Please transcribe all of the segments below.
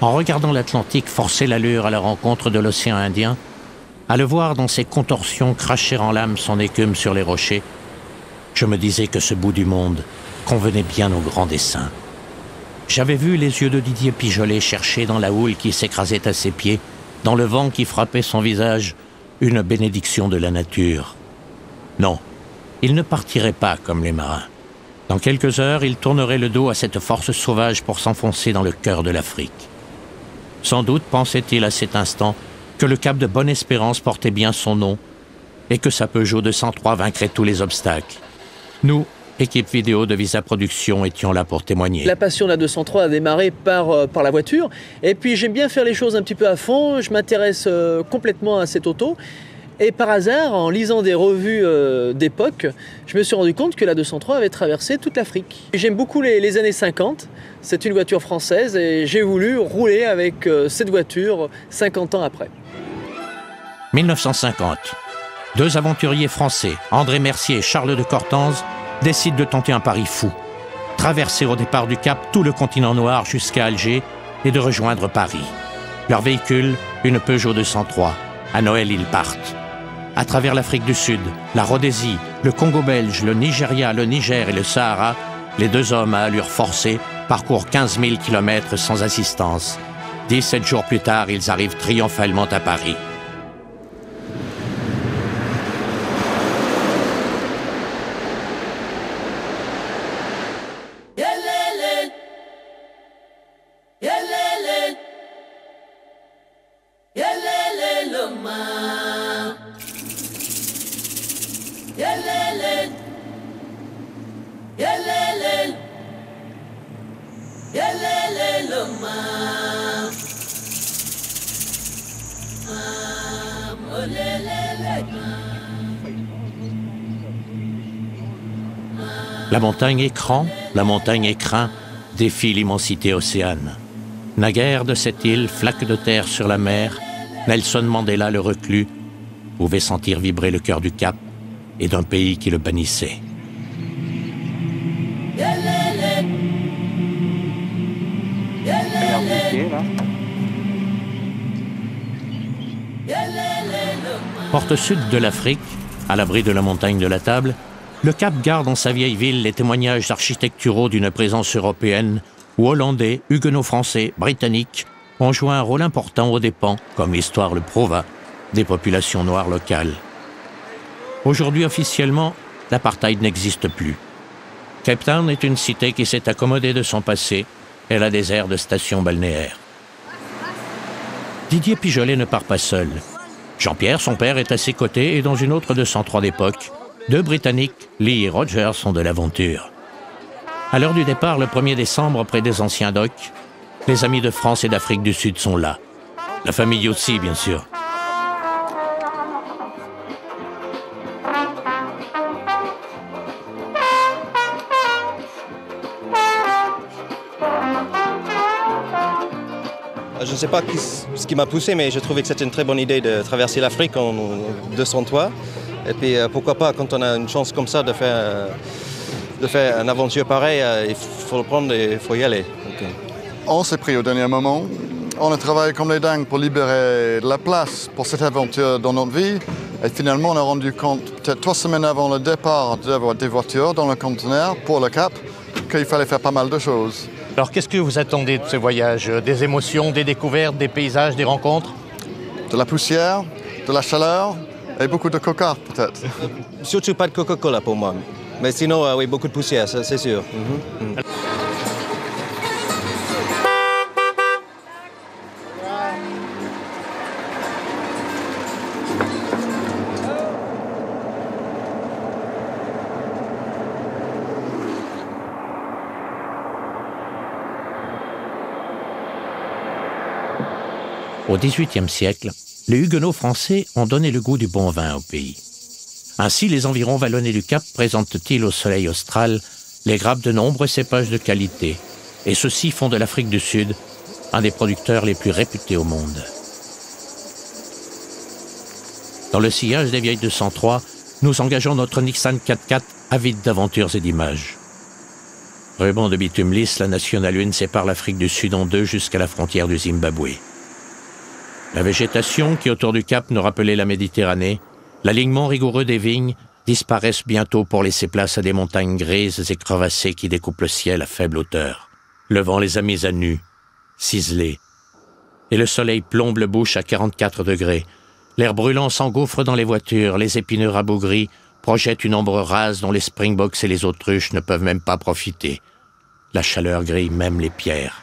En regardant l'Atlantique forcer l'allure à la rencontre de l'océan Indien, à le voir dans ses contorsions cracher en lames son écume sur les rochers, je me disais que ce bout du monde convenait bien au grand dessein. J'avais vu les yeux de Didier Pigeollet chercher dans la houle qui s'écrasait à ses pieds, dans le vent qui frappait son visage, une bénédiction de la nature. Non, il ne partirait pas comme les marins. Dans quelques heures, il tournerait le dos à cette force sauvage pour s'enfoncer dans le cœur de l'Afrique. Sans doute pensait-il à cet instant que le cap de Bonne-Espérance portait bien son nom et que sa Peugeot 203 vaincrait tous les obstacles. Nous, équipe vidéo de Visa Production, étions là pour témoigner. La passion de la 203 a démarré par la voiture. Et puis j'aime bien faire les choses un petit peu à fond. Je m'intéresse complètement à cette auto. Et par hasard, en lisant des revues d'époque, je me suis rendu compte que la 203 avait traversé toute l'Afrique. J'aime beaucoup les années 50. C'est une voiture française et j'ai voulu rouler avec cette voiture 50 ans après. 1950. Deux aventuriers français, André Mercier et Charles de Cortanze, décident de tenter un pari fou. Traverser au départ du Cap tout le continent noir jusqu'à Alger et de rejoindre Paris. Leur véhicule, une Peugeot 203. À Noël, ils partent. À travers l'Afrique du Sud, la Rhodésie, le Congo belge, le Nigeria, le Niger et le Sahara, les deux hommes à allure forcée parcourent 15 000 km sans assistance. 17 jours plus tard, ils arrivent triomphalement à Paris. La montagne écran, la montagne écrin, défie l'immensité océane. Naguère de cette île, flaque de terre sur la mer, Nelson Mandela, le reclus, pouvait sentir vibrer le cœur du Cap et d'un pays qui le bannissait. Porte sud de l'Afrique, à l'abri de la montagne de la Table, le Cap garde dans sa vieille ville les témoignages architecturaux d'une présence européenne où Hollandais, Huguenots français, Britanniques ont joué un rôle important aux dépens, comme l'histoire le prouva, des populations noires locales. Aujourd'hui, officiellement, l'apartheid n'existe plus. Cape Town est une cité qui s'est accommodée de son passé. Elle a des airs de station balnéaire. Didier Pigeollet ne part pas seul. Jean-Pierre, son père, est à ses côtés et dans une autre 203 d'époque, deux Britanniques, Lee et Roger, sont de l'aventure. À l'heure du départ, le 1er décembre, près des anciens docks, les amis de France et d'Afrique du Sud sont là. La famille aussi, bien sûr. Je ne sais pas ce qui m'a poussé, mais je trouvais que c'était une très bonne idée de traverser l'Afrique en 203. Et puis pourquoi pas, quand on a une chance comme ça de faire une aventure pareille, il faut le prendre et il faut y aller. Donc, On s'est pris au dernier moment. On a travaillé comme les dingues pour libérer de la place pour cette aventure dans notre vie. Et finalement, on a rendu compte, peut-être 3 semaines avant le départ, d'avoir des voitures dans le conteneur pour le Cap, qu'il fallait faire pas mal de choses. Alors, qu'est-ce que vous attendez de ce voyage? Des émotions, des découvertes, des paysages, des rencontres? De la poussière, de la chaleur et beaucoup de coca, peut-être. surtout pas de Coca-Cola pour moi. Mais sinon, oui, beaucoup de poussière, ça, c'est sûr. Au XVIIIe siècle, les Huguenots français ont donné le goût du bon vin au pays. Ainsi, les environs vallonnés du Cap présentent-ils au soleil austral les grappes de nombreux cépages de qualité, et ceux-ci font de l'Afrique du Sud un des producteurs les plus réputés au monde. Dans le sillage des vieilles 203, nous engageons notre Nissan 4x4 avide d'aventures et d'images. Ruban de bitume lisse, la Nationale 1 sépare l'Afrique du Sud en deux jusqu'à la frontière du Zimbabwe. La végétation qui autour du cap nous rappelait la Méditerranée, l'alignement rigoureux des vignes disparaissent bientôt pour laisser place à des montagnes grises et crevassées qui découpent le ciel à faible hauteur. Le vent les a mis à nu, ciselés, et le soleil plombe le bush à 44 degrés. L'air brûlant s'engouffre dans les voitures, les épineux rabougris projettent une ombre rase dont les springboks et les autruches ne peuvent même pas profiter. La chaleur grille même les pierres.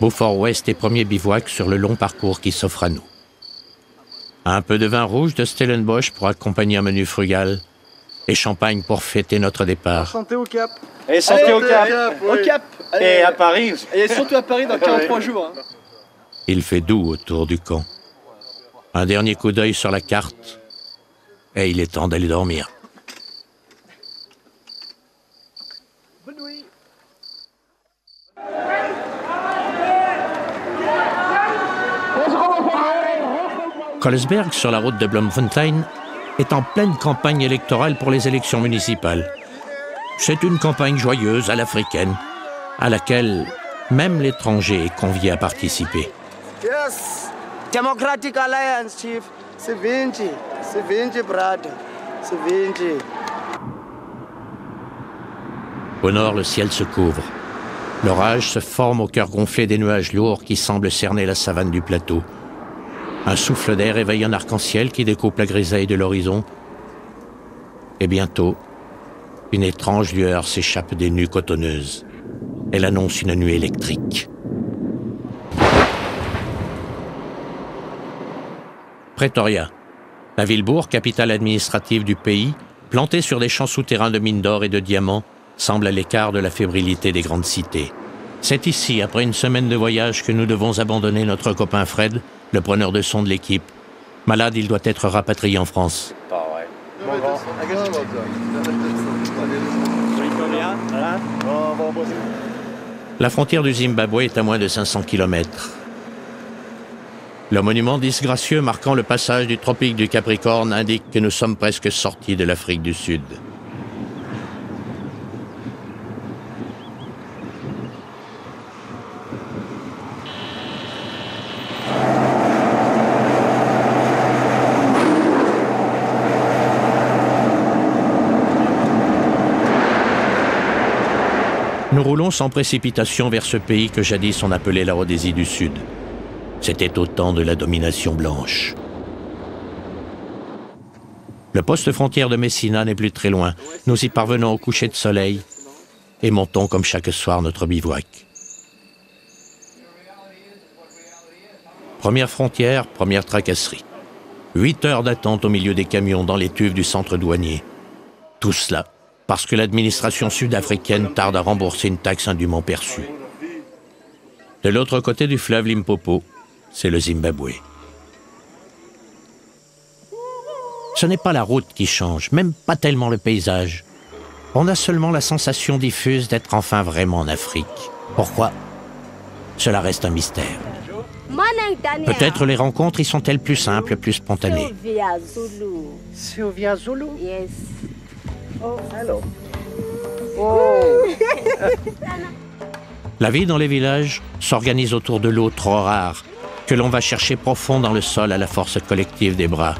Beaufort West est premier bivouac sur le long parcours qui s'offre à nous. Un peu de vin rouge de Stellenbosch pour accompagner un menu frugal et champagne pour fêter notre départ. Santé au Cap. Et santé au Cap. Au Cap. Allez, Et à Paris. Et surtout à Paris dans 43 jours. Hein. Il fait doux autour du camp. Un dernier coup d'œil sur la carte et il est temps d'aller dormir. Bonne nuit. Colesberg, sur la route de Bloemfontein, est en pleine campagne électorale pour les élections municipales. C'est une campagne joyeuse à l'africaine, à laquelle même l'étranger est convié à participer. Yes. Democratic Alliance, Chief. C'est 20. C'est 20, brother. C'est 20. Au nord, le ciel se couvre. L'orage se forme au cœur gonflé des nuages lourds qui semblent cerner la savane du plateau. Un souffle d'air éveille un arc-en-ciel qui découpe la grisaille de l'horizon. Et bientôt, une étrange lueur s'échappe des nues cotonneuses. Elle annonce une nuée électrique. Pretoria, la ville-bourg, capitale administrative du pays, plantée sur des champs souterrains de mines d'or et de diamants, semble à l'écart de la fébrilité des grandes cités. C'est ici, après une semaine de voyage, que nous devons abandonner notre copain Fred, le preneur de son de l'équipe. Malade, il doit être rapatrié en France. La frontière du Zimbabwe est à moins de 500 km. Le monument disgracieux marquant le passage du tropique du Capricorne indique que nous sommes presque sortis de l'Afrique du Sud. Nous roulons sans précipitation vers ce pays que jadis on appelait la Rhodésie du Sud. C'était au temps de la domination blanche. Le poste frontière de Messina n'est plus très loin. Nous y parvenons au coucher de soleil et montons comme chaque soir notre bivouac. Première frontière, première tracasserie. 8 heures d'attente au milieu des camions dans l'étuve du centre douanier. Tout cela parce que l'administration sud-africaine tarde à rembourser une taxe indûment perçue. De l'autre côté du fleuve Limpopo, c'est le Zimbabwe. Ce n'est pas la route qui change, même pas tellement le paysage. On a seulement la sensation diffuse d'être enfin vraiment en Afrique. Pourquoi? Cela reste un mystère. Peut-être les rencontres y sont-elles plus simples, plus spontanées. Sylvia Zulu? Yes. Oh, hello. Oh. La vie dans les villages s'organise autour de l'eau trop rare, que l'on va chercher profond dans le sol à la force collective des bras.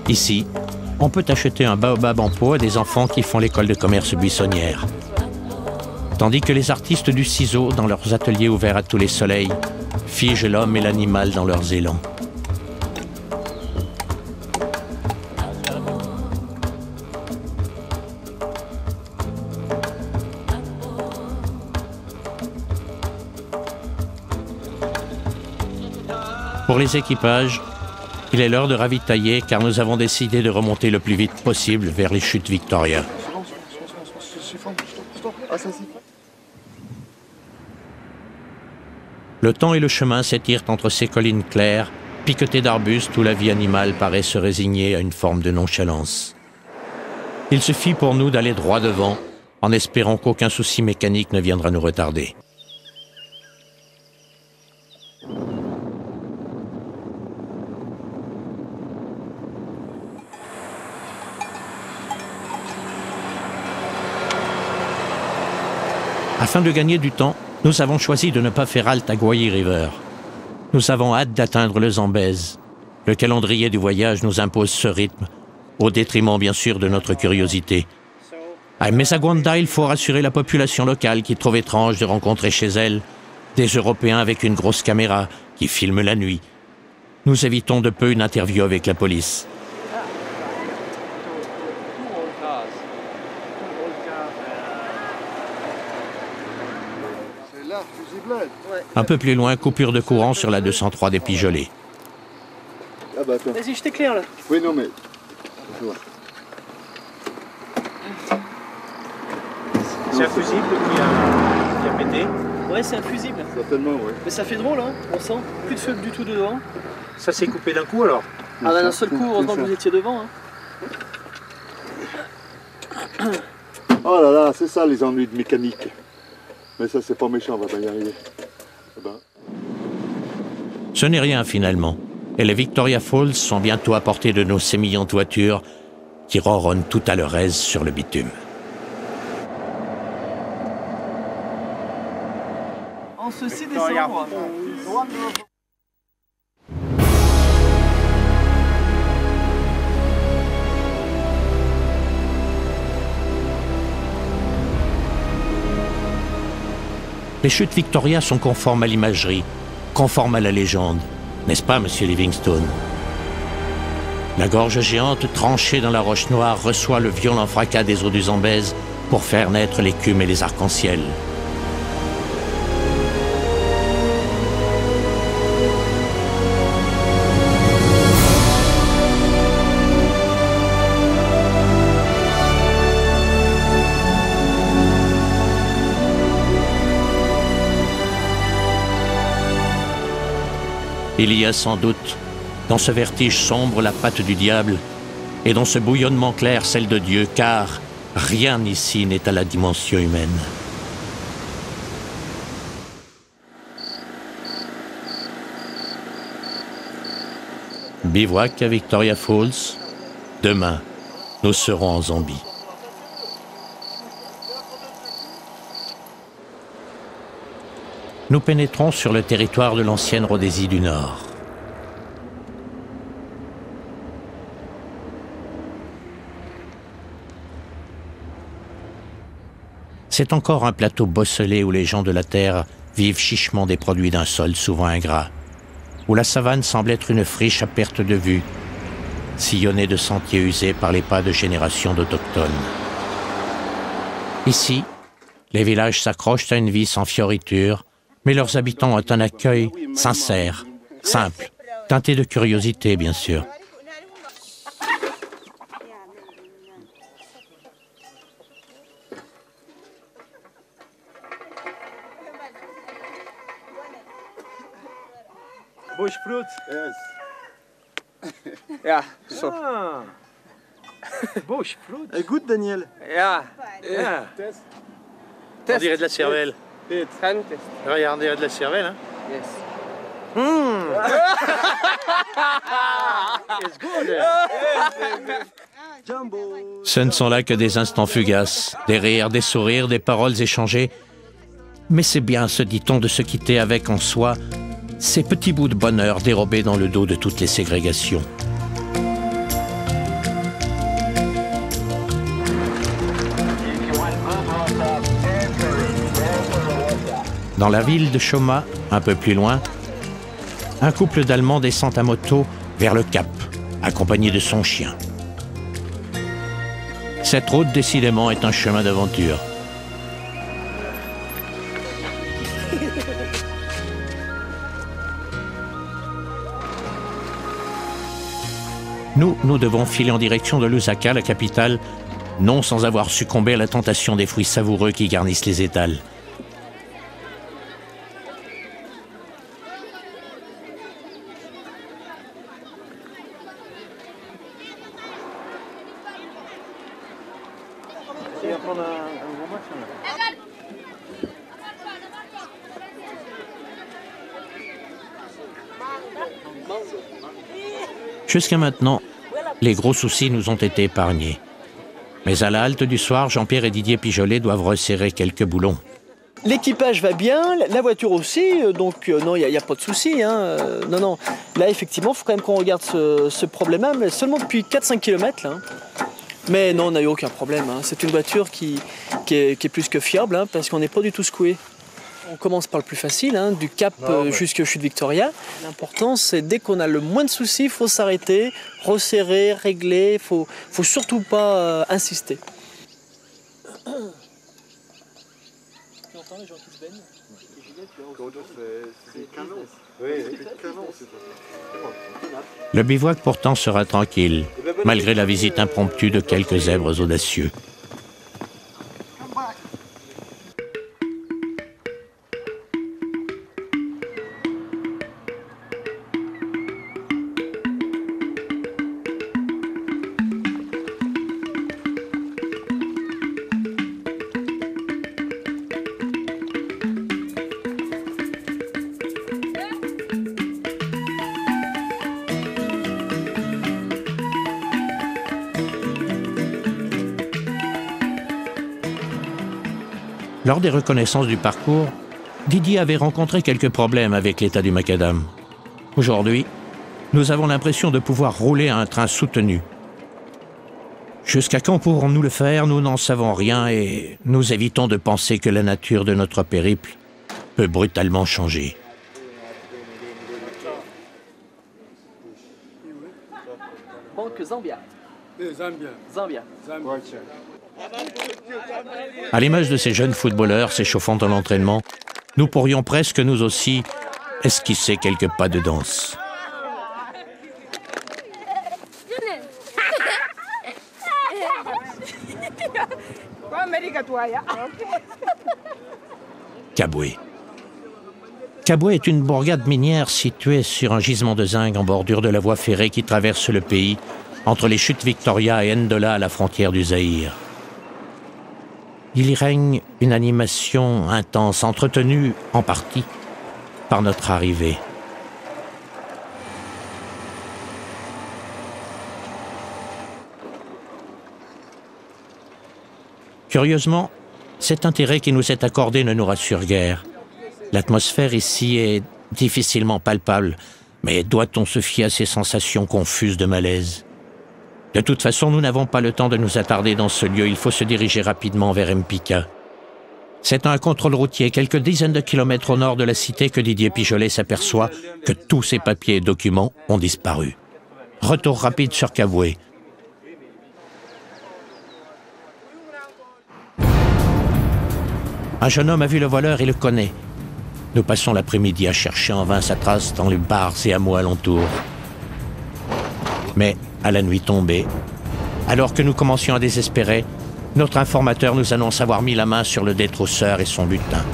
Ici, on peut acheter un baobab en pot à des enfants qui font l'école de commerce buissonnière. Tandis que les artistes du ciseau, dans leurs ateliers ouverts à tous les soleils, figent l'homme et l'animal dans leurs élans. Pour les équipages, il est l'heure de ravitailler car nous avons décidé de remonter le plus vite possible vers les chutes Victoria. Le temps et le chemin s'étirent entre ces collines claires piquetés d'arbustes où la vie animale paraît se résigner à une forme de nonchalance. Il suffit pour nous d'aller droit devant, en espérant qu'aucun souci mécanique ne viendra nous retarder. Afin de gagner du temps, nous avons choisi de ne pas faire halte à Guayi River. Nous avons hâte d'atteindre le Zambèze. Le calendrier du voyage nous impose ce rythme, au détriment bien sûr de notre curiosité. À Messaguanda, il faut rassurer la population locale qui trouve étrange de rencontrer chez elle des Européens avec une grosse caméra qui filment la nuit. Nous évitons de peu une interview avec la police. Un peu plus loin, coupure de courant sur la 203 des Pijolets. Ah bah attends. Vas-y, je t'éclaire là. Oui, non mais... C'est un fusible qui a pété. Ouais, c'est un fusible. Certainement, oui. Mais ça fait drôle, hein, on sent. Plus de feu du tout dedans. Ça s'est coupé d'un coup alors? Ah bah d'un seul coup, heureusement que vous étiez devant. Hein. Oh là là, c'est ça les ennuis de mécanique. Mais ça, c'est pas méchant, on va pas y arriver. Ce n'est rien finalement. Et les Victoria Falls sont bientôt à portée de nos sémillantes voitures qui ronronnent tout à leur aise sur le bitume. En ce 6 décembre. Les chutes Victoria sont conformes à l'imagerie, conformes à la légende. N'est-ce pas, monsieur Livingstone? La gorge géante tranchée dans la roche noire reçoit le violent fracas des eaux du Zambèze pour faire naître l'écume et les arcs-en-ciel. Il y a sans doute, dans ce vertige sombre, la patte du diable, et dans ce bouillonnement clair, celle de Dieu, car rien ici n'est à la dimension humaine. Bivouac à Victoria Falls. Demain, nous serons en Zambie. Nous pénétrons sur le territoire de l'ancienne Rhodésie du Nord. C'est encore un plateau bosselé où les gens de la terre vivent chichement des produits d'un sol souvent ingrat, où la savane semble être une friche à perte de vue, sillonnée de sentiers usés par les pas de générations d'autochtones. Ici, les villages s'accrochent à une vie sans fioritures, mais leurs habitants ont un accueil sincère, simple, teinté de curiosité, bien sûr. Bush fruit. Yes. Yeah, so. Ah. Bush fruit. Good, Daniel. Yeah. Yeah. Test. On dirait de la cervelle. Test. Can test. Regarde, on dirait de la cervelle, hein? Yes. It's good. Jumbo. Ce ne sont là que des instants fugaces, des rires, des sourires, des paroles échangées. Mais c'est bien, se dit-on, de se quitter avec en soi ces petits bouts de bonheur dérobés dans le dos de toutes les ségrégations. Dans la ville de Choma, un peu plus loin, un couple d'Allemands descend à moto vers le Cap, accompagné de son chien. Cette route, décidément, est un chemin d'aventure. Nous devons filer en direction de Lusaka, la capitale, non sans avoir succombé à la tentation des fruits savoureux qui garnissent les étals. prendre un gros match là. Jusqu'à maintenant, les gros soucis nous ont été épargnés. Mais à la halte du soir, Jean-Pierre et Didier Pijolet doivent resserrer quelques boulons. L'équipage va bien, la voiture aussi, donc non, il n'y a pas de souci. Hein, non. Là, effectivement, il faut quand même qu'on regarde ce problème-là, mais seulement depuis 4-5 km. Là, hein. Mais non, on n'a eu aucun problème. Hein. C'est une voiture qui est plus que fiable, hein, parce qu'on n'est pas du tout secoué. On commence par le plus facile, hein, du Cap jusqu'à Chute Victoria. L'important, c'est dès qu'on a le moins de soucis, il faut s'arrêter, resserrer, régler. Il ne faut surtout pas insister. Les gens qui se baignent. Le bivouac pourtant sera tranquille, malgré la visite impromptue de quelques zèbres audacieux. Lors des reconnaissances du parcours, Didier avait rencontré quelques problèmes avec l'état du macadam. Aujourd'hui, nous avons l'impression de pouvoir rouler à un train soutenu. Jusqu'à quand pourrons-nous le faire? Nous n'en savons rien et nous évitons de penser que la nature de notre périple peut brutalement changer. Banque Zambia. Zambia. À l'image de ces jeunes footballeurs s'échauffant en entraînement, nous pourrions presque nous aussi esquisser quelques pas de danse. Kabwe. Kabwe est une bourgade minière située sur un gisement de zinc en bordure de la voie ferrée qui traverse le pays entre les chutes Victoria et Ndola à la frontière du Zaïre. Il y règne une animation intense, entretenue en partie par notre arrivée. Curieusement, cet intérêt qui nous est accordé ne nous rassure guère. L'atmosphère ici est difficilement palpable, mais doit-on se fier à ces sensations confuses de malaise? De toute façon, nous n'avons pas le temps de nous attarder dans ce lieu, il faut se diriger rapidement vers Mpika. C'est à un contrôle routier, quelques dizaines de kilomètres au nord de la cité, que Didier Pijolet s'aperçoit que tous ses papiers et documents ont disparu. Retour rapide sur Kabwe. Un jeune homme a vu le voleur et le connaît. Nous passons l'après-midi à chercher en vain sa trace dans les bars et hameaux alentours. Mais, à la nuit tombée, alors que nous commencions à désespérer, notre informateur nous annonce avoir mis la main sur le détrousseur et son butin.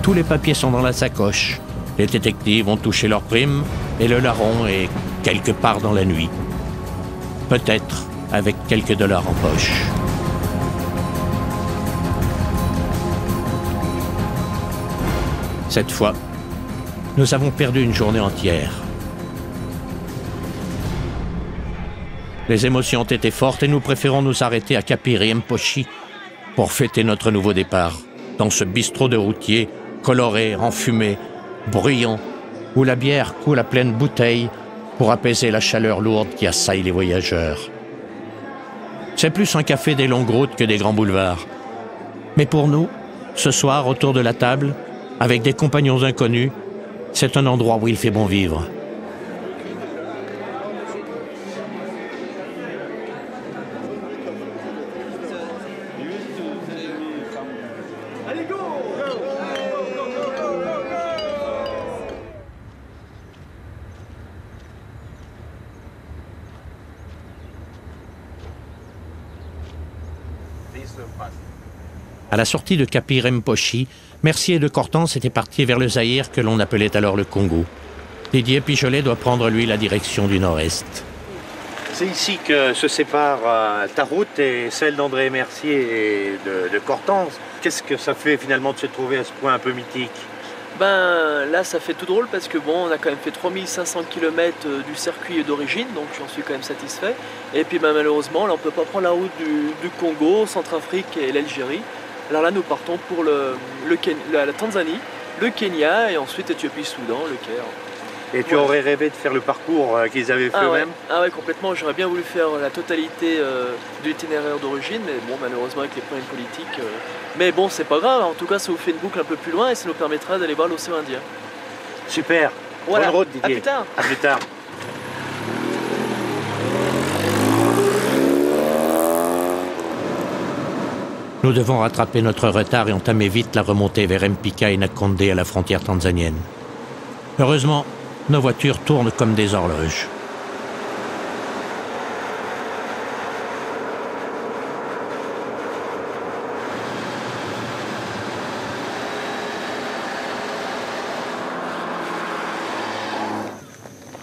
Tous les papiers sont dans la sacoche. Les détectives ont touché leur prime et le larron est quelque part dans la nuit. Peut-être avec quelques dollars en poche. Cette fois, nous avons perdu une journée entière. Les émotions ont été fortes et nous préférons nous arrêter à Kapiri Mposhi pour fêter notre nouveau départ, dans ce bistrot de routier, coloré, enfumé, bruyant, où la bière coule à pleine bouteille pour apaiser la chaleur lourde qui assaille les voyageurs. C'est plus un café des longues routes que des grands boulevards. Mais pour nous, ce soir, autour de la table, avec des compagnons inconnus, c'est un endroit où il fait bon vivre. À la sortie de Capi Rimpochi, Mercier et de Cortance étaient partis vers le Zaïre que l'on appelait alors le Congo. Didier Picholet doit prendre, lui, la direction du nord-est. C'est ici que se sépare ta route et celle d'André Mercier et de Cortance. Qu'est-ce que ça fait finalement de se trouver à ce point un peu mythique? Ben là ça fait tout drôle parce que bon, on a quand même fait 3500 km du circuit d'origine, donc j'en suis quand même satisfait. Et puis ben, malheureusement là on peut pas prendre la route du Congo, Centrafrique et l'Algérie. Alors là nous partons pour la Tanzanie, le Kenya et ensuite Éthiopie-Soudan, le Caire. Et tu aurais rêvé de faire le parcours qu'ils avaient fait eux-mêmes? Ah ouais, complètement. J'aurais bien voulu faire la totalité de l'itinéraire d'origine, mais bon, malheureusement avec les problèmes politiques. Mais bon, c'est pas grave. En tout cas, ça vous fait une boucle un peu plus loin et ça nous permettra d'aller voir l'océan Indien. Super. Voilà. Bonne route, Didier. À plus tard. À plus tard. Nous devons rattraper notre retard et entamer vite la remontée vers Mpika et Nakonde à la frontière tanzanienne. Heureusement, nos voitures tournent comme des horloges.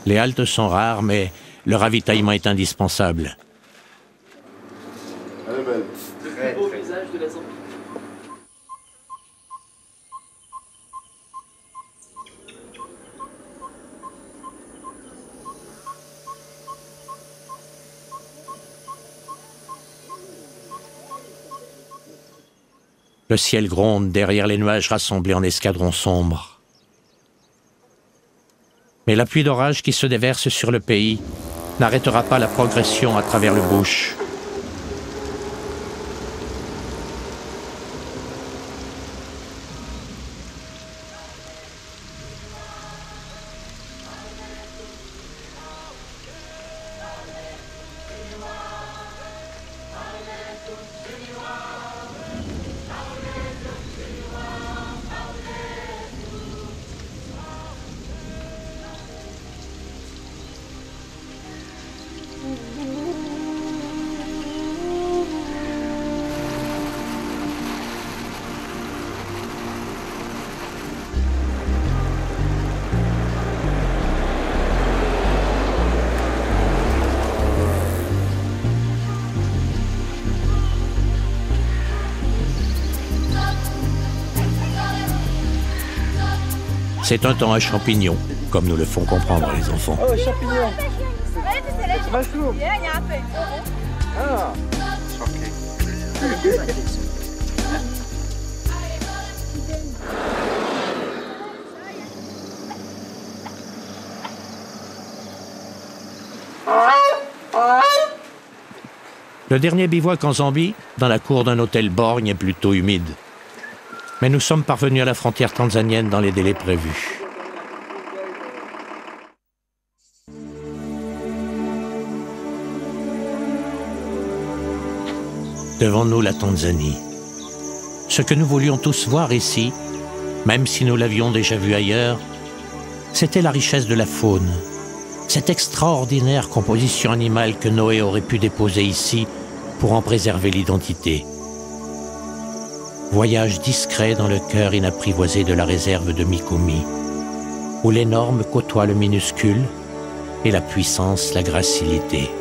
Les haltes sont rares, mais le ravitaillement est indispensable. Elle est belle. Le plus beau visage de la Zambie. Le ciel gronde derrière les nuages rassemblés en escadrons sombres. Mais la pluie d'orage qui se déverse sur le pays n'arrêtera pas la progression à travers le bush. C'est un temps à champignons, comme nous le font comprendre les enfants. Oh, champignons. Mushroom. Ah. Le dernier bivouac en Zambie, dans la cour d'un hôtel borgne, est plutôt humide. Mais nous sommes parvenus à la frontière tanzanienne dans les délais prévus. Devant nous, la Tanzanie. Ce que nous voulions tous voir ici, même si nous l'avions déjà vu ailleurs, c'était la richesse de la faune, cette extraordinaire composition animale que Noé aurait pu déposer ici pour en préserver l'identité. Voyage discret dans le cœur inapprivoisé de la réserve de Mikumi, où l'énorme côtoie le minuscule et la puissance la gracilité.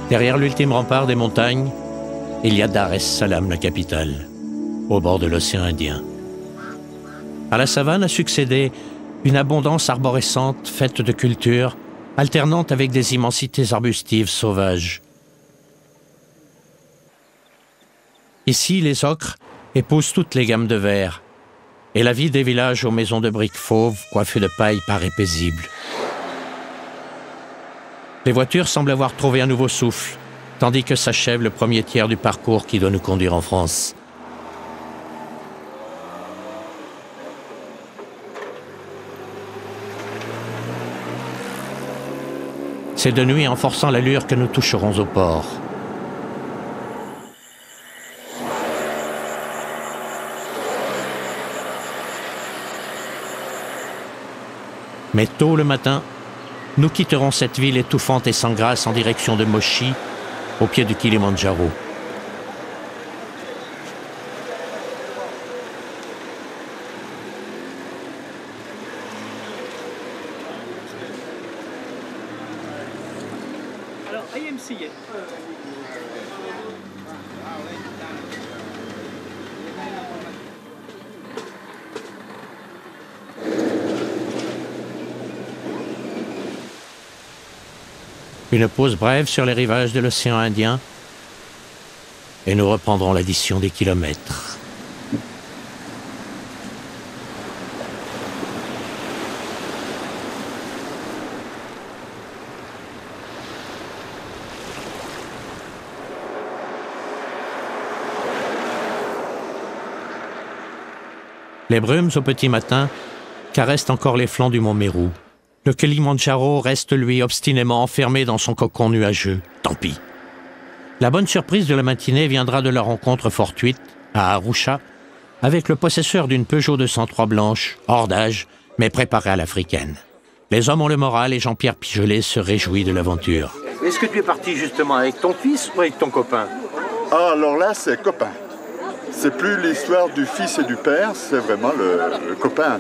Derrière l'ultime rempart des montagnes, il y a Dar es Salaam, la capitale, au bord de l'océan Indien. À la savane a succédé une abondance arborescente faite de cultures, alternante avec des immensités arbustives sauvages. Ici, les ocres épousent toutes les gammes de verts, et la vie des villages aux maisons de briques fauves, coiffées de paille, paraît paisible. Les voitures semblent avoir trouvé un nouveau souffle, tandis que s'achève le premier tiers du parcours qui doit nous conduire en France. C'est de nuit en forçant l'allure que nous toucherons au port. Mais tôt le matin, nous quitterons cette ville étouffante et sans grâce en direction de Mochi, au pied du Kilimandjaro. Alors, IMC. Une pause brève sur les rivages de l'océan Indien et nous reprendrons l'addition des kilomètres. Les brumes au petit matin caressent encore les flancs du mont Meru. Le Kilimandjaro reste, lui, obstinément enfermé dans son cocon nuageux. Tant pis. La bonne surprise de la matinée viendra de la rencontre fortuite, à Arusha, avec le possesseur d'une Peugeot 203 blanche, hors d'âge, mais préparée à l'africaine. Les hommes ont le moral et Jean-Pierre Pigelet se réjouit de l'aventure. Est-ce que tu es parti justement avec ton fils ou avec ton copain? Ah, alors là, c'est copain. C'est plus l'histoire du fils et du père, c'est vraiment le copain.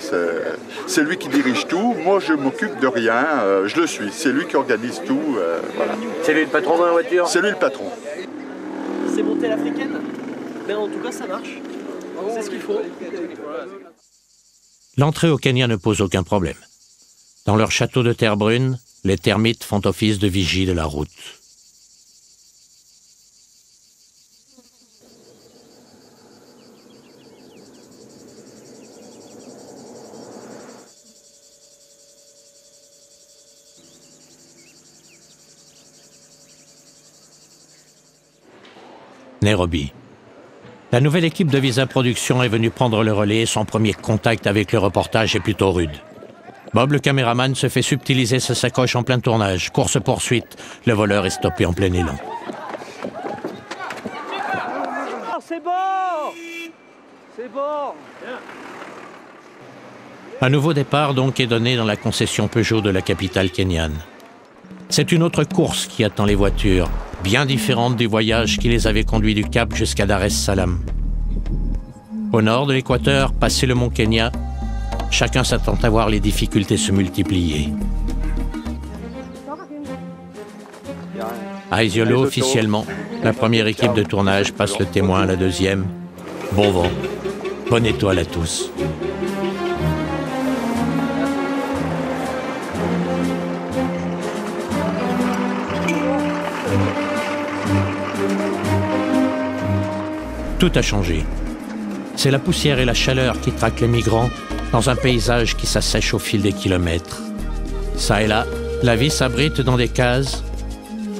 C'est lui qui dirige tout. Moi, je m'occupe de rien, je le suis. C'est lui qui organise tout. Voilà. C'est lui le patron de la voiture? C'est lui le patron. C'est monter l'africaine? Ben en tout cas, ça marche. C'est ce qu'il faut. L'entrée au Kenya ne pose aucun problème. Dans leur château de terre brune, les termites font office de vigie de la route. Nairobi. La nouvelle équipe de Visa Production est venue prendre le relais et son premier contact avec le reportage est plutôt rude. Bob, le caméraman, se fait subtiliser sa sacoche en plein tournage. Course-poursuite, le voleur est stoppé en plein élan. C'est bon! C'est bon! Un nouveau départ donc est donné dans la concession Peugeot de la capitale kenyane. C'est une autre course qui attend les voitures, bien différente du voyage qui les avait conduits du Cap jusqu'à Dar es Salaam. Au nord de l'équateur, passé le mont Kenya, chacun s'attend à voir les difficultés se multiplier. À Isiolo, officiellement, la première équipe de tournage passe le témoin à la deuxième. Bon vent, bonne étoile à tous. Tout a changé. C'est la poussière et la chaleur qui traquent les migrants dans un paysage qui s'assèche au fil des kilomètres. Ça et là, la vie s'abrite dans des cases.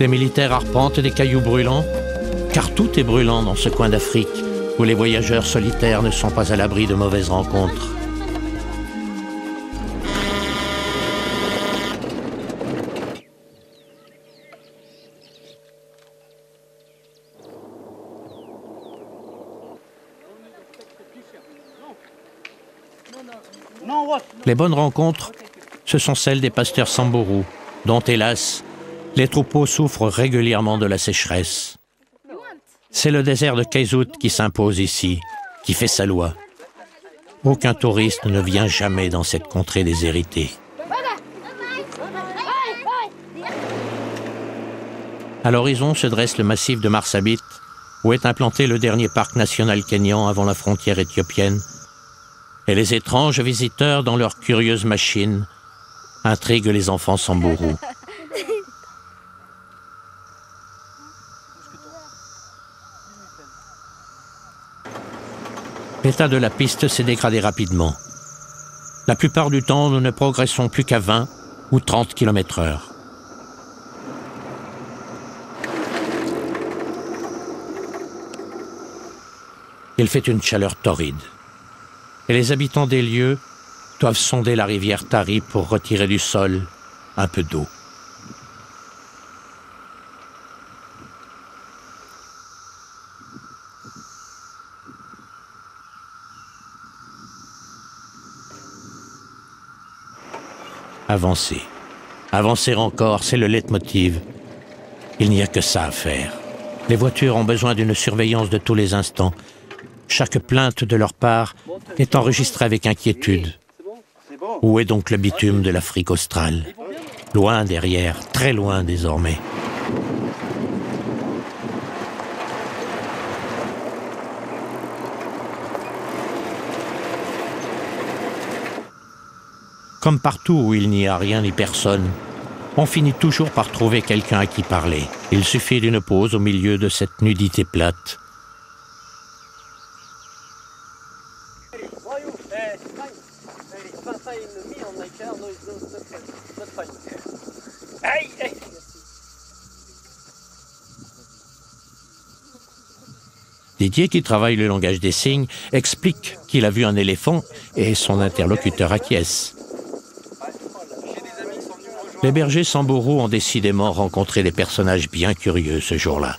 Les militaires arpentent des cailloux brûlants, car tout est brûlant dans ce coin d'Afrique où les voyageurs solitaires ne sont pas à l'abri de mauvaises rencontres. Les bonnes rencontres, ce sont celles des pasteurs Samburu, dont, hélas, les troupeaux souffrent régulièrement de la sécheresse. C'est le désert de Kaizout qui s'impose ici, qui fait sa loi. Aucun touriste ne vient jamais dans cette contrée déshéritée. À l'horizon se dresse le massif de Marsabit, où est implanté le dernier parc national kényan avant la frontière éthiopienne. Et les étranges visiteurs, dans leurs curieuses machines, intriguent les enfants Samburu. L'état de la piste s'est dégradé rapidement. La plupart du temps, nous ne progressons plus qu'à 20 ou 30 km/h. Il fait une chaleur torride. Et les habitants des lieux doivent sonder la rivière Tari pour retirer du sol un peu d'eau. Avancer. Avancer encore, c'est le leitmotiv. Il n'y a que ça à faire. Les voitures ont besoin d'une surveillance de tous les instants. Chaque plainte de leur part est enregistrée avec inquiétude. Où est donc le bitume de l'Afrique australe? Loin derrière, très loin désormais. Comme partout où il n'y a rien ni personne, on finit toujours par trouver quelqu'un à qui parler. Il suffit d'une pause au milieu de cette nudité plate. Didier, qui travaille le langage des signes, explique qu'il a vu un éléphant et son interlocuteur acquiesce. Les bergers Samburu ont décidément rencontré des personnages bien curieux ce jour-là,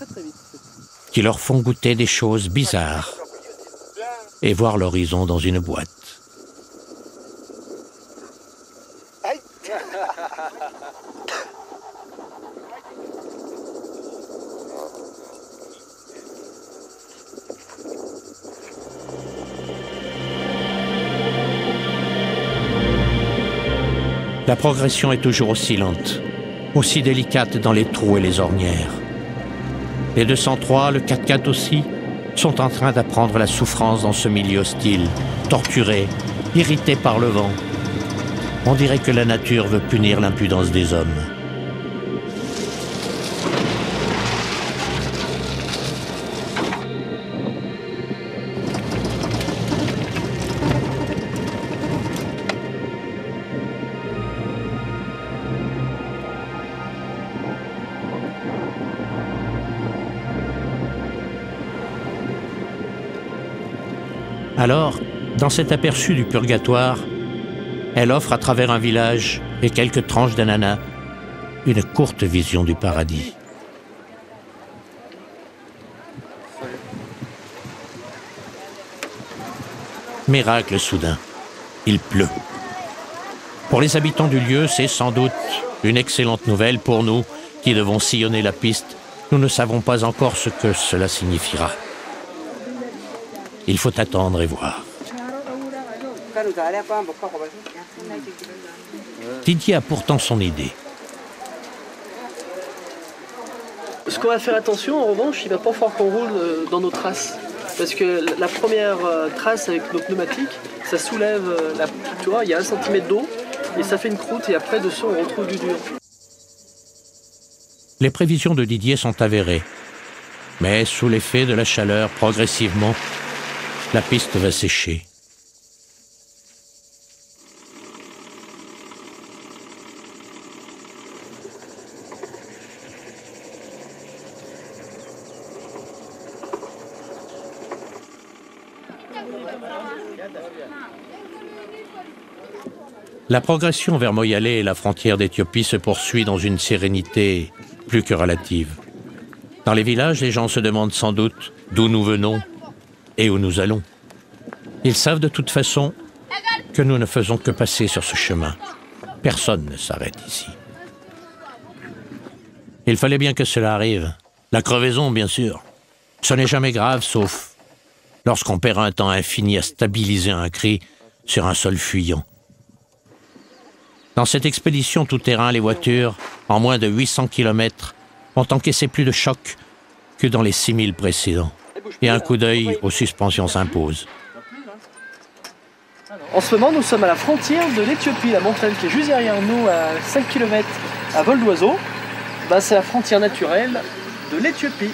qui leur font goûter des choses bizarres et voir l'horizon dans une boîte. La progression est toujours aussi lente, aussi délicate dans les trous et les ornières. Les 203, le 4x4 aussi, sont en train d'apprendre la souffrance dans ce milieu hostile, torturés, irrités par le vent. On dirait que la nature veut punir l'impudence des hommes. Alors, dans cet aperçu du purgatoire, elle offre à travers un village et quelques tranches d'ananas une courte vision du paradis. Miracle soudain, il pleut. Pour les habitants du lieu, c'est sans doute une excellente nouvelle pour nous qui devons sillonner la piste. Nous ne savons pas encore ce que cela signifiera. Il faut attendre et voir. Didier a pourtant son idée. Ce qu'on va faire attention, en revanche, il ne va pas falloir qu'on roule dans nos traces. Parce que la première trace avec nos pneumatiques, ça soulève, tu vois, il y a 1 cm d'eau et ça fait une croûte et après dessus on retrouve du dur. Les prévisions de Didier sont avérées. Mais sous l'effet de la chaleur, progressivement, la piste va sécher. La progression vers Moyale et la frontière d'Éthiopie se poursuit dans une sérénité plus que relative. Dans les villages, les gens se demandent sans doute d'où nous venons et où nous allons. Ils savent de toute façon que nous ne faisons que passer sur ce chemin. Personne ne s'arrête ici. Il fallait bien que cela arrive. La crevaison, bien sûr. Ce n'est jamais grave, sauf lorsqu'on perd un temps infini à stabiliser un cri sur un sol fuyant. Dans cette expédition tout-terrain, les voitures, en moins de 800 km, ont encaissé plus de chocs que dans les 6000 précédents. Et un coup d'œil aux suspensions s'impose. En ce moment, nous sommes à la frontière de l'Éthiopie, la montagne qui est juste derrière nous, à 5 km à vol d'oiseau. C'est la frontière naturelle de l'Éthiopie.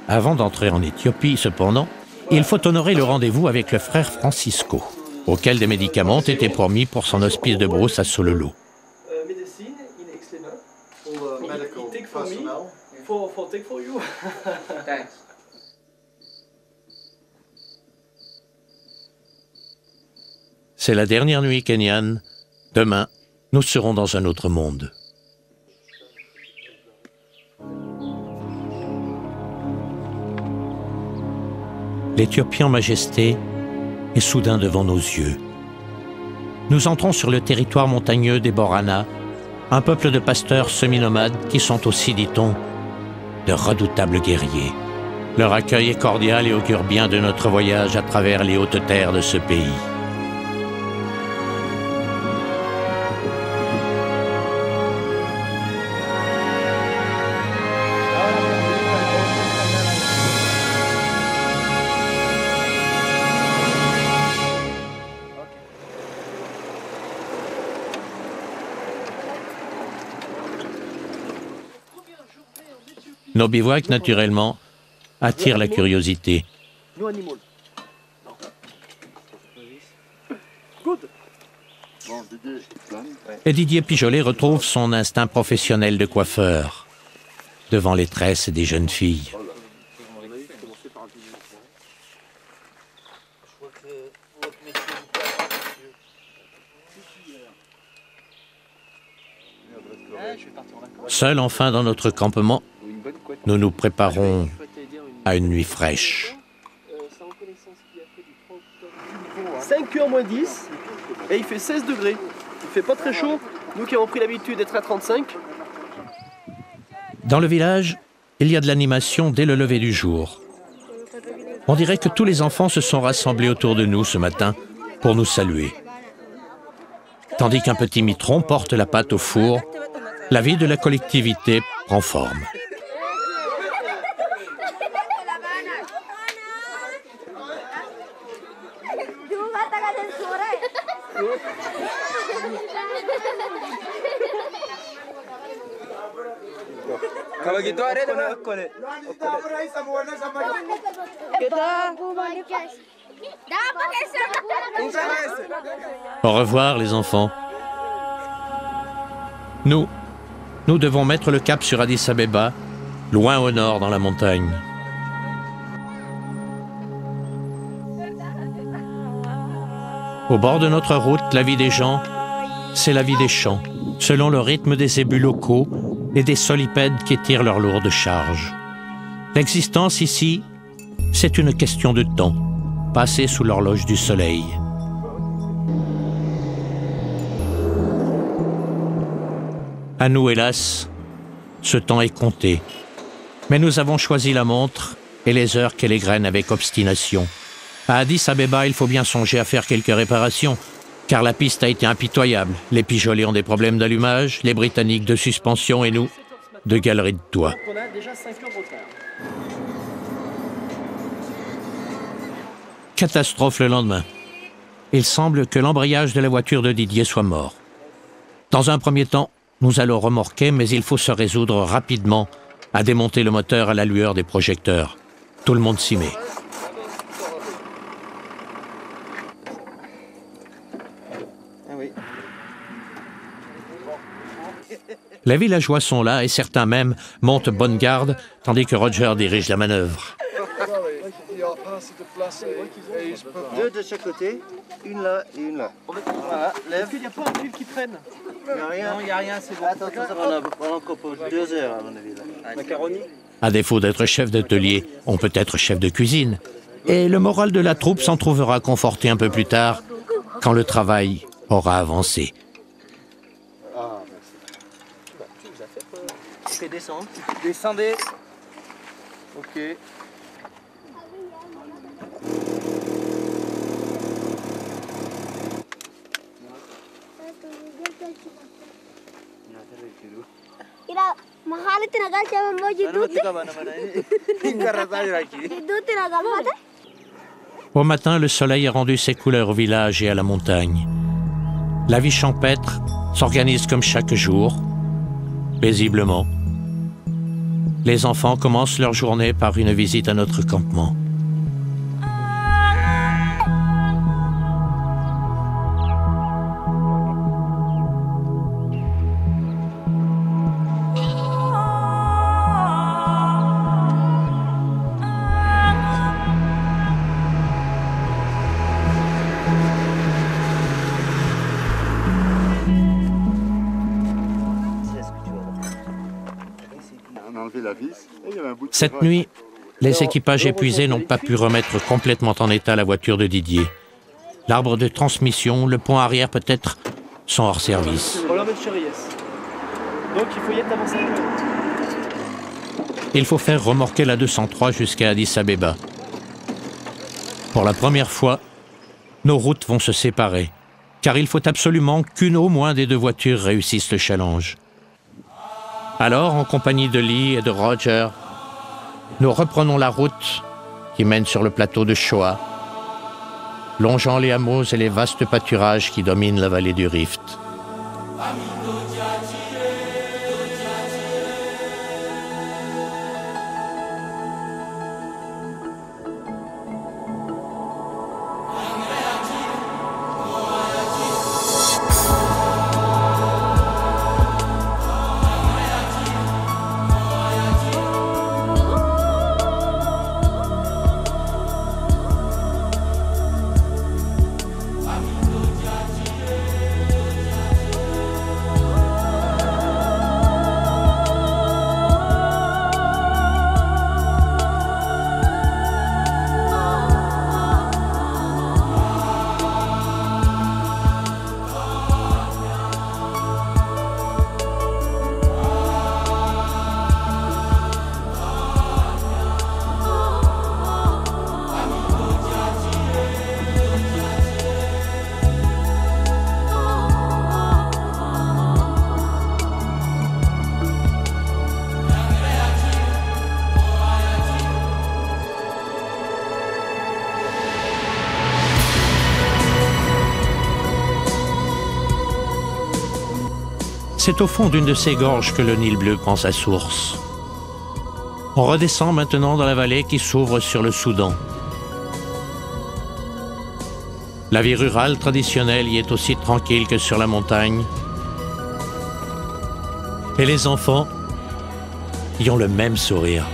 Avant d'entrer en Éthiopie, cependant, il faut honorer le rendez-vous avec le frère Francisco, auquel des médicaments ont été promis pour son hospice de brousse à Sololo. Medicine in excellent. Medical take for me, for take for you. Thanks. C'est la dernière nuit kenyane. Demain, nous serons dans un autre monde. L'Éthiopie en majesté est soudain devant nos yeux. Nous entrons sur le territoire montagneux des Borana, un peuple de pasteurs semi-nomades qui sont aussi, dit-on, de redoutables guerriers. Leur accueil est cordial et augure bien de notre voyage à travers les hautes terres de ce pays. Nos bivouacs, naturellement, attirent la curiosité. Et Didier Pijolet retrouve son instinct professionnel de coiffeur devant les tresses des jeunes filles. Seuls enfin dans notre campement, nous nous préparons à une nuit fraîche. 5h moins 10 et il fait 16 degrés. Il fait pas très chaud, nous qui avons pris l'habitude d'être à 35. Dans le village, il y a de l'animation dès le lever du jour. On dirait que tous les enfants se sont rassemblés autour de nous ce matin pour nous saluer. Tandis qu'un petit mitron porte la pâte au four, la vie de la collectivité prend forme. Au revoir les enfants. Nous devons mettre le cap sur Addis Abeba, loin au nord dans la montagne. Au bord de notre route, la vie des gens, c'est la vie des champs, selon le rythme des ébus locaux et des solipèdes qui tirent leurs lourdes charges. L'existence ici, c'est une question de temps, passée sous l'horloge du soleil. À nous, hélas, ce temps est compté. Mais nous avons choisi la montre et les heures qu'elle égrène avec obstination. À Addis Abeba, il faut bien songer à faire quelques réparations, car la piste a été impitoyable. Les Pijolets ont des problèmes d'allumage, les Britanniques de suspension et nous, de galerie de toit. On a déjà 5 heures de retard. Catastrophe le lendemain. Il semble que l'embrayage de la voiture de Didier soit mort. Dans un premier temps, nous allons remorquer, mais il faut se résoudre rapidement à démonter le moteur à la lueur des projecteurs. Tout le monde s'y met. Les villageois sont là et certains même montent bonne garde, tandis que Roger dirige la manœuvre. Deux de chaque côté, une là et une là. Voilà, lève. Est-ce qu'il n'y a pas un fil qui traîne? Il n'y a rien. Non, il n'y a rien, c'est bon. Attends, on a encore pour 2 heures à mon avis. Là. Macaroni. À défaut d'être chef d'atelier, on peut être chef de cuisine. Et le moral de la troupe s'en trouvera conforté un peu plus tard, quand le travail aura avancé. Ok, descends. Descendez. Ok. Au matin, le soleil a rendu ses couleurs au village et à la montagne. La vie champêtre s'organise comme chaque jour, paisiblement. Les enfants commencent leur journée par une visite à notre campement. Cette nuit, les équipages épuisés n'ont pas pu remettre complètement en état la voiture de Didier. L'arbre de transmission, le pont arrière peut-être, sont hors service. Donc il faut y être avancé. Il faut faire remorquer la 203 jusqu'à Addis Abeba. Pour la première fois, nos routes vont se séparer, car il faut absolument qu'une au moins des deux voitures réussisse le challenge. Alors, en compagnie de Lee et de Roger, nous reprenons la route qui mène sur le plateau de Shoah, longeant les hameaux et les vastes pâturages qui dominent la vallée du Rift. C'est au fond d'une de ces gorges que le Nil bleu prend sa source. On redescend maintenant dans la vallée qui s'ouvre sur le Soudan. La vie rurale traditionnelle y est aussi tranquille que sur la montagne. Et les enfants y ont le même sourire.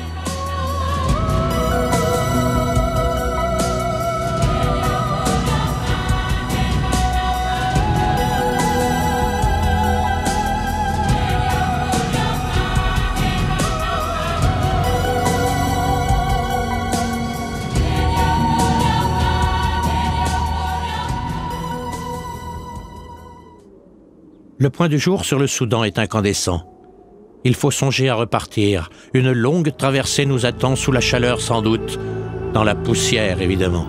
Le point du jour sur le Soudan est incandescent. Il faut songer à repartir. Une longue traversée nous attend sous la chaleur sans doute, dans la poussière évidemment.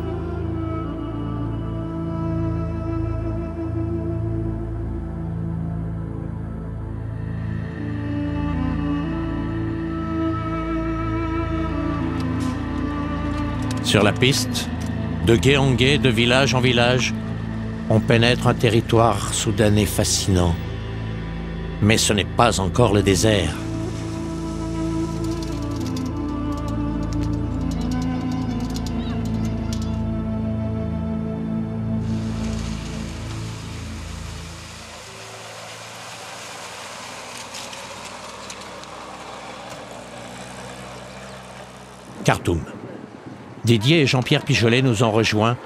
Sur la piste, de gué en gué, de village en village, on pénètre un territoire soudanais fascinant. Mais ce n'est pas encore le désert. Khartoum. Didier et Jean-Pierre Pijolet nous ont rejoints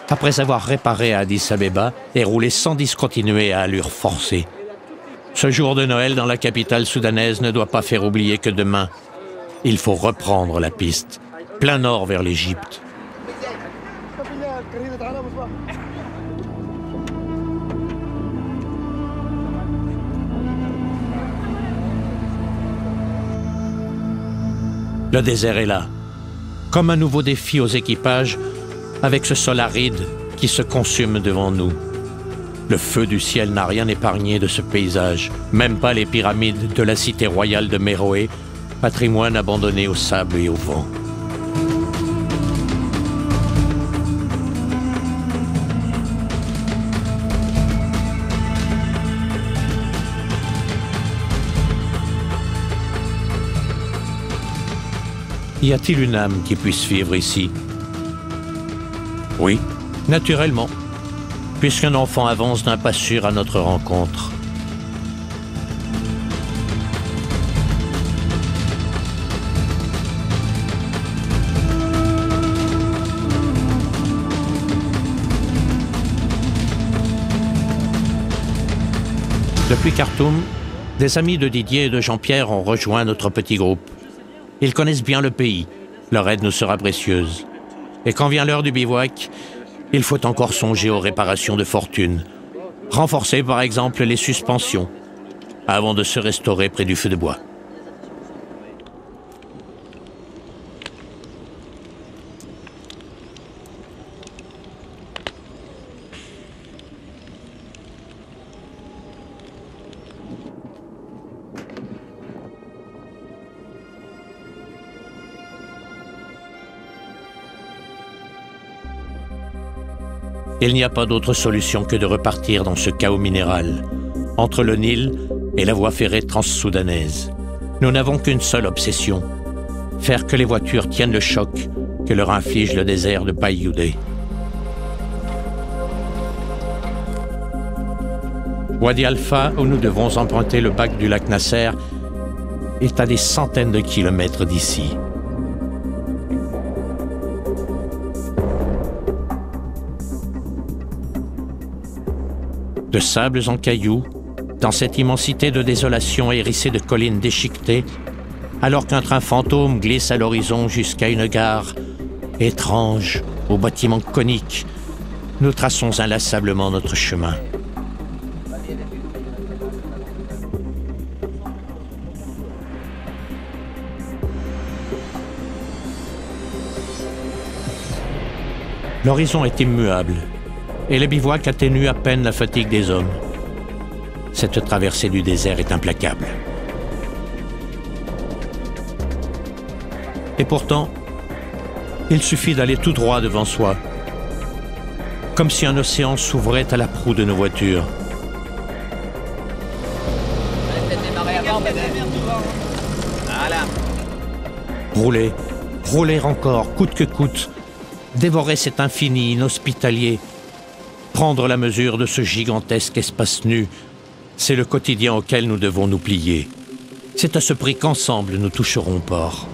après avoir réparé à Addis Abeba et roulé sans discontinuer à allure forcée. Ce jour de Noël dans la capitale soudanaise ne doit pas faire oublier que demain, il faut reprendre la piste, plein nord vers l'Égypte. Le désert est là, comme un nouveau défi aux équipages, avec ce sol aride qui se consume devant nous. Le feu du ciel n'a rien épargné de ce paysage, même pas les pyramides de la cité royale de Méroé, patrimoine abandonné au sable et au vent. Y a-t-il une âme qui puisse vivre ici? Oui, naturellement, puisqu'un enfant avance d'un pas sûr à notre rencontre. Depuis Khartoum, des amis de Didier et de Jean-Pierre ont rejoint notre petit groupe. Ils connaissent bien le pays, leur aide nous sera précieuse. Et quand vient l'heure du bivouac, il faut encore songer aux réparations de fortune. Renforcer par exemple les suspensions, avant de se restaurer près du feu de bois. Il n'y a pas d'autre solution que de repartir dans ce chaos minéral, entre le Nil et la voie ferrée transsoudanaise. Nous n'avons qu'une seule obsession, faire que les voitures tiennent le choc que leur inflige le désert de Païoudé. Wadi Alpha, où nous devons emprunter le bac du lac Nasser, est à des centaines de kilomètres d'ici. De sables en cailloux, dans cette immensité de désolation hérissée de collines déchiquetées, alors qu'un train fantôme glisse à l'horizon jusqu'à une gare étrange, aux bâtiments coniques, nous traçons inlassablement notre chemin. L'horizon est immuable, et le bivouac atténue à peine la fatigue des hommes. Cette traversée du désert est implacable. Et pourtant, il suffit d'aller tout droit devant soi, comme si un océan s'ouvrait à la proue de nos voitures. Rouler, rouler encore, coûte que coûte, dévorer cet infini inhospitalier, prendre la mesure de ce gigantesque espace nu, c'est le quotidien auquel nous devons nous plier. C'est à ce prix qu'ensemble nous toucherons port.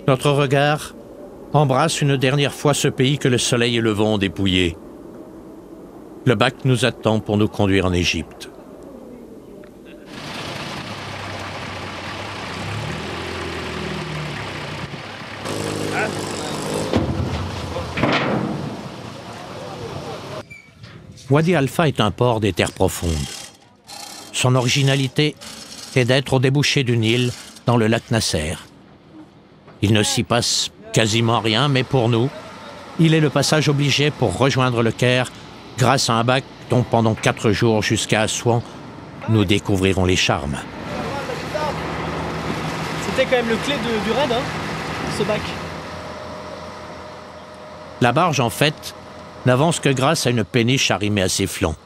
Notre regard embrasse une dernière fois ce pays que le soleil et le vent ont dépouillé. Le bac nous attend pour nous conduire en Égypte. Wadi Alpha est un port des terres profondes. Son originalité est d'être au débouché du Nil, dans le lac Nasser. Il ne s'y passe quasiment rien, mais pour nous, il est le passage obligé pour rejoindre le Caire grâce à un bac dont pendant 4 jours jusqu'à Assouan, nous découvrirons les charmes. C'était quand même le clé du raid, hein, ce bac. La barge, en fait, n'avance que grâce à une péniche arrimée à ses flancs.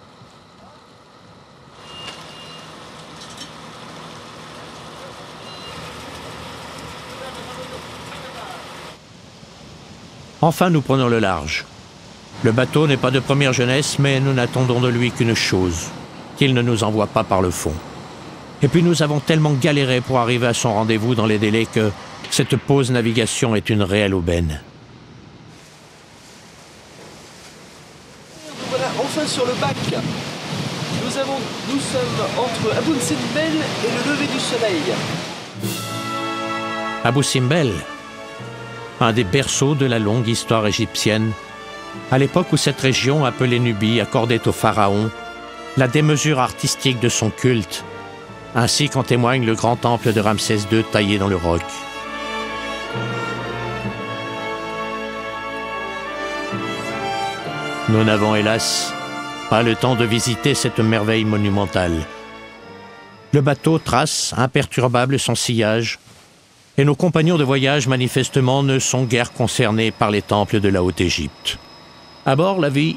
Enfin, nous prenons le large. Le bateau n'est pas de première jeunesse, mais nous n'attendons de lui qu'une chose, qu'il ne nous envoie pas par le fond. Et puis nous avons tellement galéré pour arriver à son rendez-vous dans les délais que cette pause navigation est une réelle aubaine. Voilà, enfin sur le bac. Nous sommes entre Abou Simbel et le lever du soleil. Abou Simbel, un des berceaux de la longue histoire égyptienne, à l'époque où cette région, appelée Nubie, accordait au pharaon la démesure artistique de son culte, ainsi qu'en témoigne le grand temple de Ramsès II taillé dans le roc. Nous n'avons hélas pas le temps de visiter cette merveille monumentale. Le bateau trace imperturbable son sillage, et nos compagnons de voyage manifestement ne sont guère concernés par les temples de la Haute-Égypte. À bord, la vie,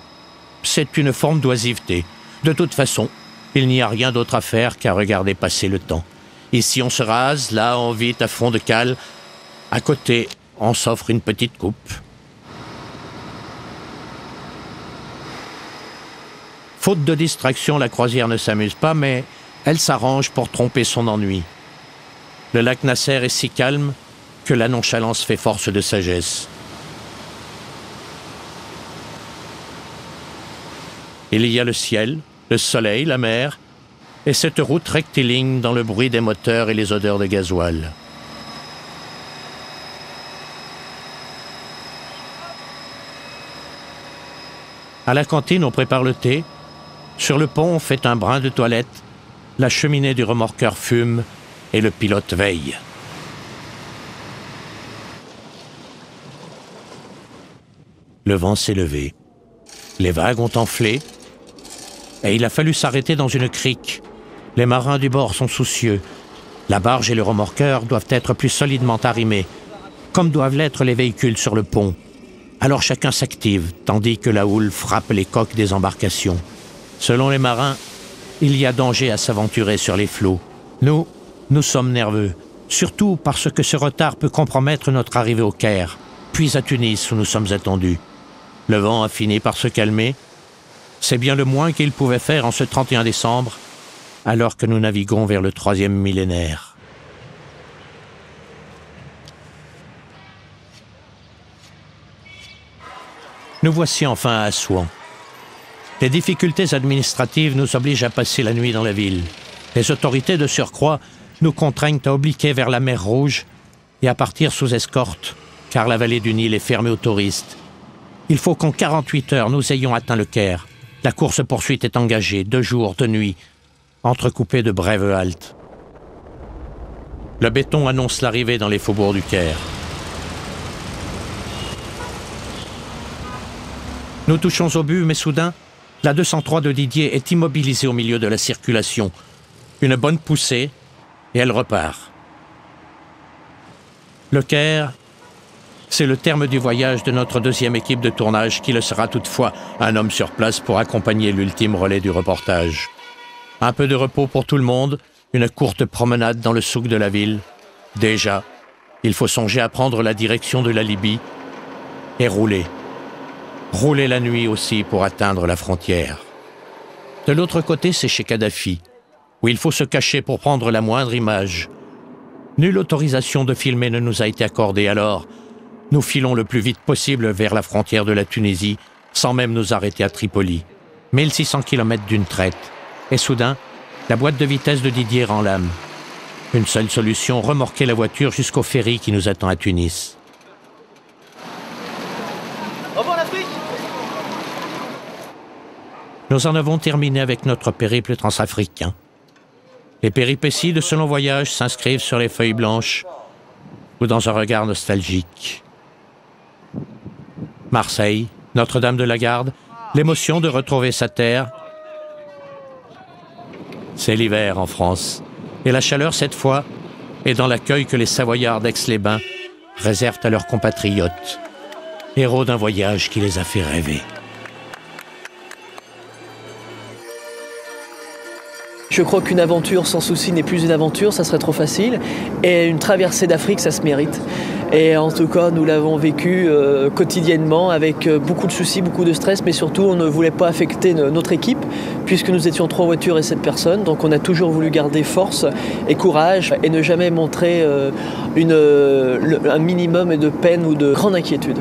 c'est une forme d'oisiveté. De toute façon, il n'y a rien d'autre à faire qu'à regarder passer le temps. Ici, on se rase, là, on vit à fond de cale. À côté, on s'offre une petite coupe. Faute de distraction, la croisière ne s'amuse pas, mais elle s'arrange pour tromper son ennui. Le lac Nasser est si calme que la nonchalance fait force de sagesse. Il y a le ciel, le soleil, la mer, et cette route rectiligne dans le bruit des moteurs et les odeurs de gasoil. À la cantine, on prépare le thé. Sur le pont, on fait un brin de toilette. La cheminée du remorqueur fume et le pilote veille. Le vent s'est levé. Les vagues ont enflé. Et il a fallu s'arrêter dans une crique. Les marins du bord sont soucieux. La barge et le remorqueur doivent être plus solidement arrimés, comme doivent l'être les véhicules sur le pont. Alors chacun s'active, tandis que la houle frappe les coques des embarcations. Selon les marins, il y a danger à s'aventurer sur les flots. Nous sommes nerveux, surtout parce que ce retard peut compromettre notre arrivée au Caire, puis à Tunis où nous sommes attendus. Le vent a fini par se calmer. C'est bien le moins qu'il pouvait faire en ce 31 décembre, alors que nous naviguons vers le 3e millénaire. Nous voici enfin à Assouan. Les difficultés administratives nous obligent à passer la nuit dans la ville. Les autorités de surcroît nous contraignent à obliquer vers la mer Rouge et à partir sous escorte, car la vallée du Nil est fermée aux touristes. Il faut qu'en 48 heures, nous ayons atteint le Caire. La course-poursuite est engagée, 2 jours, 2 nuits, entrecoupés de brèves haltes. Le béton annonce l'arrivée dans les faubourgs du Caire. Nous touchons au but, mais soudain, la 203 de Didier est immobilisée au milieu de la circulation. Une bonne poussée, et elle repart. Le Caire, c'est le terme du voyage de notre 2e équipe de tournage qui le sera toutefois un homme sur place pour accompagner l'ultime relais du reportage. Un peu de repos pour tout le monde, une courte promenade dans le souk de la ville. Déjà, il faut songer à prendre la direction de la Libye et rouler. Rouler la nuit aussi pour atteindre la frontière. De l'autre côté, c'est chez Kadhafi, où il faut se cacher pour prendre la moindre image. Nulle autorisation de filmer ne nous a été accordée, alors nous filons le plus vite possible vers la frontière de la Tunisie, sans même nous arrêter à Tripoli. 1600 km d'une traite. Et soudain, la boîte de vitesse de Didier rend l'âme. Une seule solution, remorquer la voiture jusqu'au ferry qui nous attend à Tunis. Au revoir l'Afrique! Nous en avons terminé avec notre périple transafricain. Les péripéties de ce long voyage s'inscrivent sur les feuilles blanches ou dans un regard nostalgique. Marseille, Notre-Dame de la Garde, l'émotion de retrouver sa terre. C'est l'hiver en France, et la chaleur cette fois est dans l'accueil que les Savoyards d'Aix-les-Bains réservent à leurs compatriotes, héros d'un voyage qui les a fait rêver. Je crois qu'une aventure sans souci n'est plus une aventure, ça serait trop facile. Et une traversée d'Afrique, ça se mérite. Et en tout cas, nous l'avons vécu quotidiennement avec beaucoup de soucis, beaucoup de stress, mais surtout, on ne voulait pas affecter notre équipe, puisque nous étions 3 voitures et 7 personnes. Donc on a toujours voulu garder force et courage et ne jamais montrer un minimum de peine ou de grande inquiétude.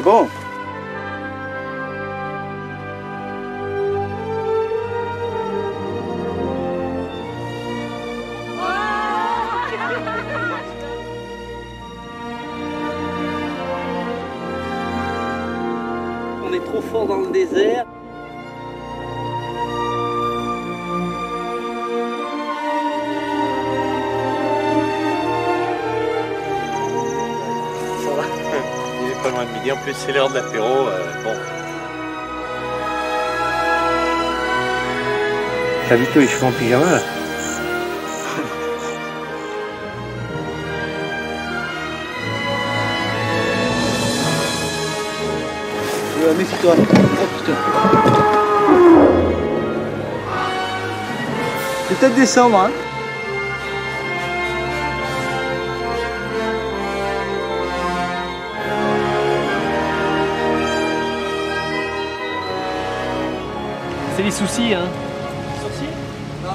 bon. On est trop fort dans le désert. Ça va. Il est pas loin de midi, en plus c'est l'heure de l'apéro. Bon. T'as vu tous les cheveux en pyjama là? Méfie-toi. Oh putain. Je vais peut-être descendre, hein. C'est les soucis, hein. Soucis? Non.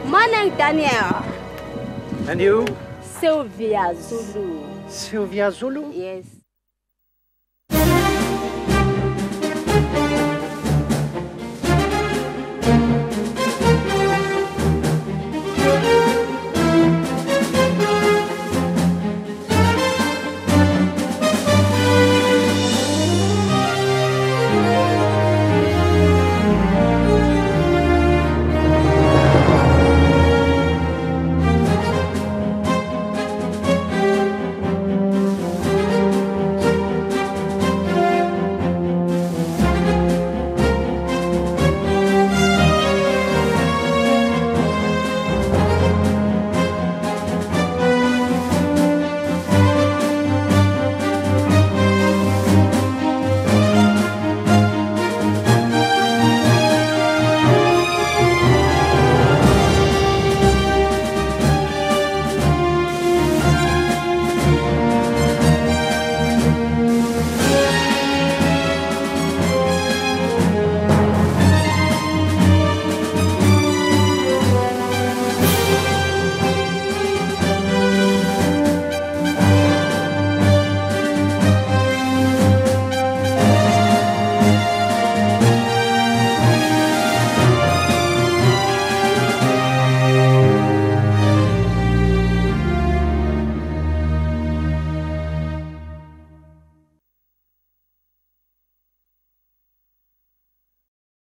My name Daniel. And you? Sylvia Zulu. Sylvia Zulu? Yes.